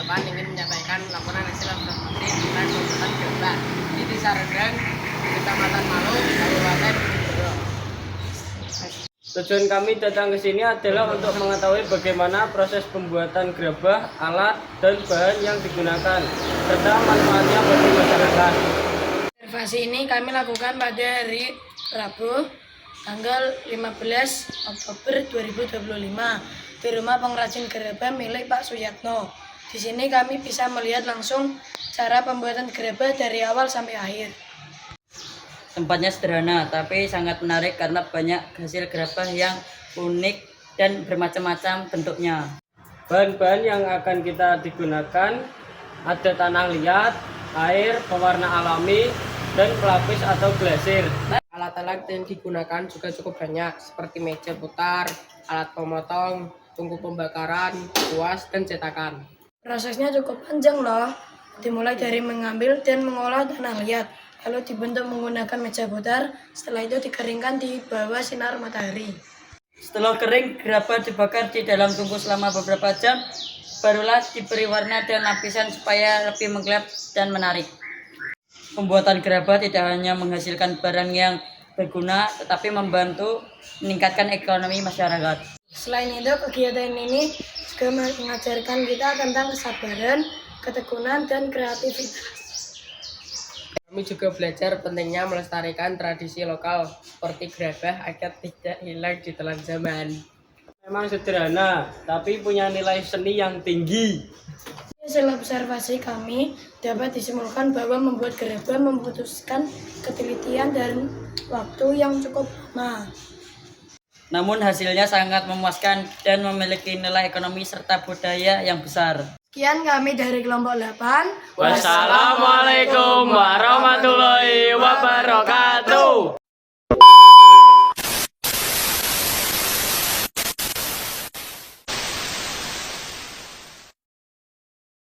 8 ingin menyampaikan laporan hasil observasi tentang pembuatan gerabah di Desa Rendang, Kecamatan Malu, Kabupaten Gunung. Tujuan kami datang ke sini adalah untuk mengetahui bagaimana proses pembuatan gerabah, alat, dan bahan yang digunakan, serta manfaatnya bagi masyarakat. Observasi ini kami lakukan pada hari Rabu, tanggal 15 Oktober 2025 di rumah pengrajin gerabah milik Pak Suyatno. Di sini kami bisa melihat langsung cara pembuatan gerabah dari awal sampai akhir. Tempatnya sederhana, tapi sangat menarik karena banyak hasil gerabah yang unik dan bermacam-macam bentuknya. Bahan-bahan yang akan kita digunakan ada tanah liat, air, pewarna alami, dan pelapis atau glasir. Alat-alat yang digunakan juga cukup banyak, seperti meja putar, alat pemotong, tungku pembakaran, kuas, dan cetakan. Prosesnya cukup panjang loh, dimulai dari mengambil dan mengolah tanah liat, lalu dibentuk menggunakan meja putar, setelah itu dikeringkan di bawah sinar matahari. Setelah kering, gerabah dibakar di dalam tungku selama beberapa jam, barulah diberi warna dan lapisan supaya lebih mengkilap dan menarik. Pembuatan gerabah tidak hanya menghasilkan barang yang berguna, tetapi membantu meningkatkan ekonomi masyarakat. Selain itu, kegiatan ini juga mengajarkan kita tentang kesabaran, ketekunan, dan kreativitas. Kami juga belajar pentingnya melestarikan tradisi lokal seperti gerabah agar tidak hilang di telan zaman. Memang sederhana, tapi punya nilai seni yang tinggi. Hasil observasi kami dapat disimpulkan bahwa membuat gerabah membutuhkan ketelitian dan waktu yang cukup lama. Namun hasilnya sangat memuaskan dan memiliki nilai ekonomi serta budaya yang besar. Sekian kami dari kelompok 8. Wassalamualaikum warahmatullahi wabarakatuh.